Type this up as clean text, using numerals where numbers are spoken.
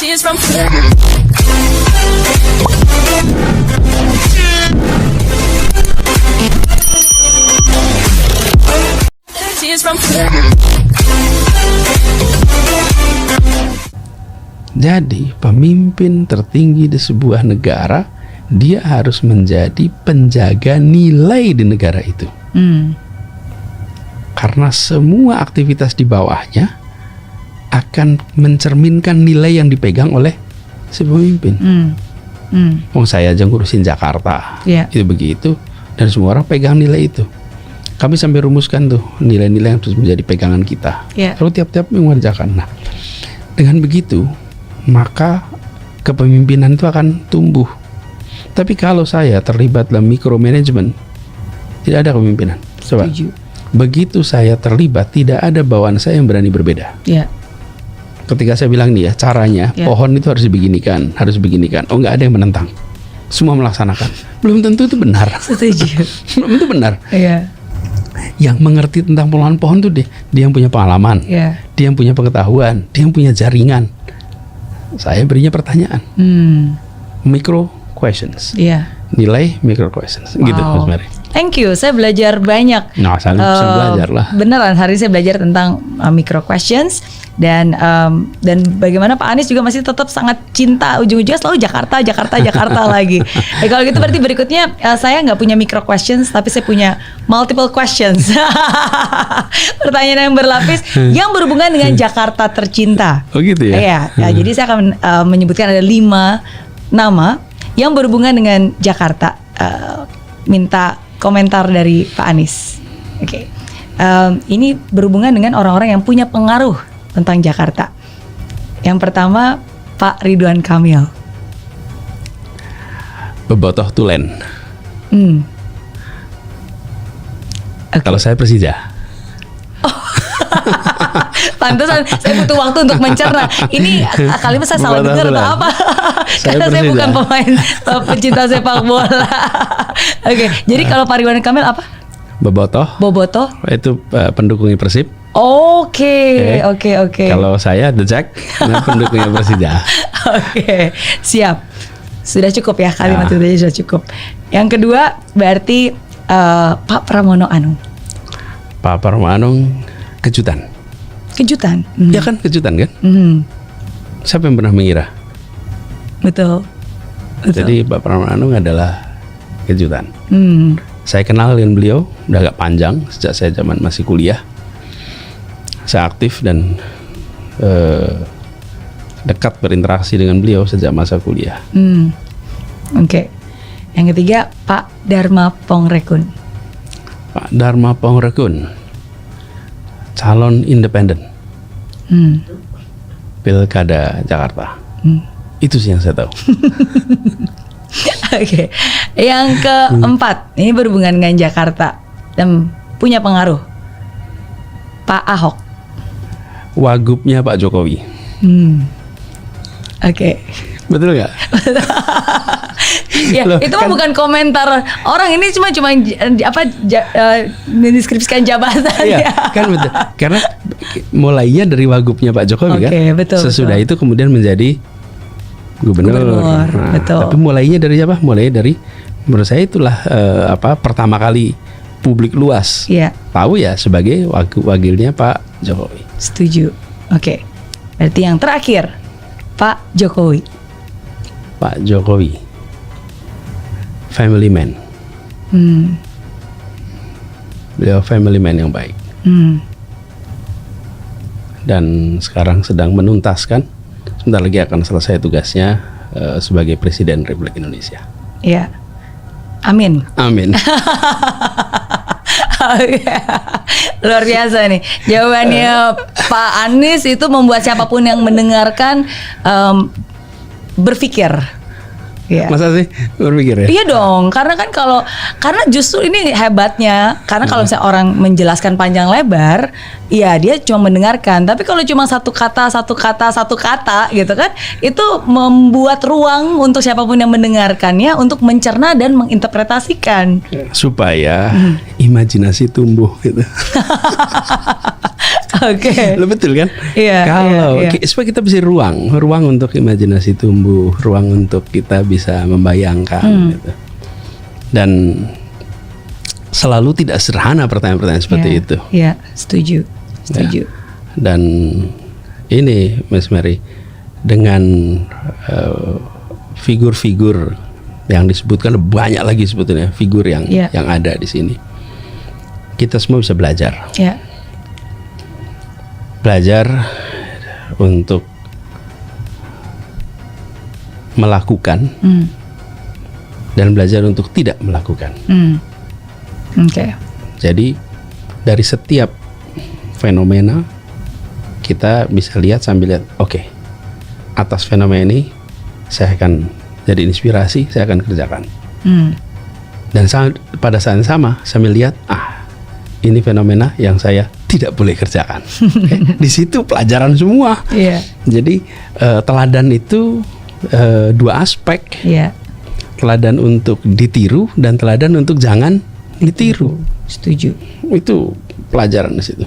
Tears from Tears from Jadi pemimpin tertinggi di sebuah negara, dia harus menjadi penjaga nilai di negara itu. Karena semua aktivitas di bawahnya akan mencerminkan nilai yang dipegang oleh si pemimpin. Saya aja ngurusin Jakarta, itu begitu, dan semua orang pegang nilai itu. Kami sampai rumuskan tuh nilai-nilai yang terus menjadi pegangan kita. Lalu tiap-tiap mengerjakan. Nah, dengan begitu maka kepemimpinan itu akan tumbuh. Tapi kalau saya terlibat dalam micromanagement, tidak ada kepemimpinan. Coba. Begitu saya terlibat, tidak ada bawaan saya yang berani berbeda. Ketika saya bilang nih ya, caranya pohon itu harus dibeginikan, oh nggak ada yang menentang, semua melaksanakan. Belum tentu itu benar. Setuju. Belum tentu benar. Yang mengerti tentang pengolahan pohon tuh dia yang punya pengalaman, dia yang punya pengetahuan, dia yang punya jaringan. Saya berinya pertanyaan, micro questions, nilai micro questions, gitu Mas Mary. Thank you, saya belajar banyak. Nah, saya belajar lah. Beneran, hari ini saya belajar tentang micro questions dan bagaimana Pak Anies juga masih tetap sangat cinta, ujung-ujungnya selalu Jakarta lagi. Kalau gitu berarti berikutnya saya nggak punya micro questions, tapi saya punya multiple questions. Pertanyaan yang berlapis yang berhubungan dengan Jakarta tercinta. Oh gitu ya? Jadi saya akan menyebutkan ada 5 nama yang berhubungan dengan Jakarta. Minta komentar dari Pak Anies. Ini berhubungan dengan orang-orang yang punya pengaruh tentang Jakarta. Yang pertama, Pak Ridwan Kamil. Bebotoh tulen. Kalau saya Persija. Pantesan saya butuh waktu untuk mencerna. Ini kalimat saya salah dengar atau apa? Karena saya bukan pemain pecinta sepak bola. Jadi kalau Pak Ridwan Kamil apa? Bobotoh. Itu pendukungnya Persib. Oke. Kalau saya The Jack, pendukungnya Persija. Siap. Sudah cukup ya, kalimat itu sudah cukup. Yang kedua berarti Pak Pramono Anung. Pak Pramono Anung kejutan. Ya kan, kejutan kan? Siapa yang pernah mengira? Betul. Jadi Pak Pramono Anung adalah kejutan. Saya kenal dengan beliau udah agak panjang, sejak saya zaman masih kuliah. Saya aktif dan dekat berinteraksi dengan beliau sejak masa kuliah. Yang ketiga Pak Dharma Pongrekun. Pak Dharma Pongrekun, calon independen. Pilkada Jakarta. Itu sih yang saya tahu. Yang keempat, ini berhubungan dengan Jakarta dan punya pengaruh, Pak Ahok. Wagubnya Pak Jokowi. Betul nggak? Itu mah bukan komentar orang, ini cuma mendeskripsikan jabatan. Kan betul. Karena mulainya dari wagubnya Pak Jokowi kan. Sesudah itu kemudian menjadi gubernur. Betul. Tapi mulainya dari siapa? Mulai dari, menurut saya itulah pertama kali publik luas tahu ya sebagai wakilnya Pak Jokowi. Setuju. Berarti yang terakhir Pak Jokowi. Family man. Beliau family man yang baik. Dan sekarang sedang menuntaskan, sebentar lagi akan selesai tugasnya sebagai Presiden Republik Indonesia. Amin. Luar biasa nih jawabannya Pak Anies, itu membuat siapapun yang mendengarkan berpikir Iya. Masa sih berpikir ya? Iya dong, karena justru ini hebatnya, karena kalau misalnya orang menjelaskan panjang lebar, ya dia cuma mendengarkan. Tapi kalau cuma satu kata gitu kan, itu membuat ruang untuk siapapun yang mendengarkannya untuk mencerna dan menginterpretasikan. Supaya imajinasi tumbuh gitu. Oke. Lo betul kan? Iya. Kalau supaya kita bisa ruang untuk imajinasi tumbuh, ruang untuk kita bisa membayangkan gitu. Dan selalu tidak sederhana pertanyaan-pertanyaan seperti itu. Iya, setuju. Ya. Dan ini Mas Mary, dengan figur-figur yang disebutkan banyak lagi sebetulnya figur yang ada di sini. Kita semua bisa belajar. Iya. Belajar untuk melakukan dan belajar untuk tidak melakukan. Oke. Jadi dari setiap fenomena kita bisa lihat sambil lihat, oke, atas fenomena ini saya akan jadi inspirasi, saya akan kerjakan. Dan pada saat yang sama sambil lihat, ini fenomena yang saya tidak boleh kerjakan. Di situ pelajaran semua. Yeah. Jadi teladan itu dua aspek. Yeah. Teladan untuk ditiru dan teladan untuk jangan ditiru. Setuju. Itu pelajaran di situ.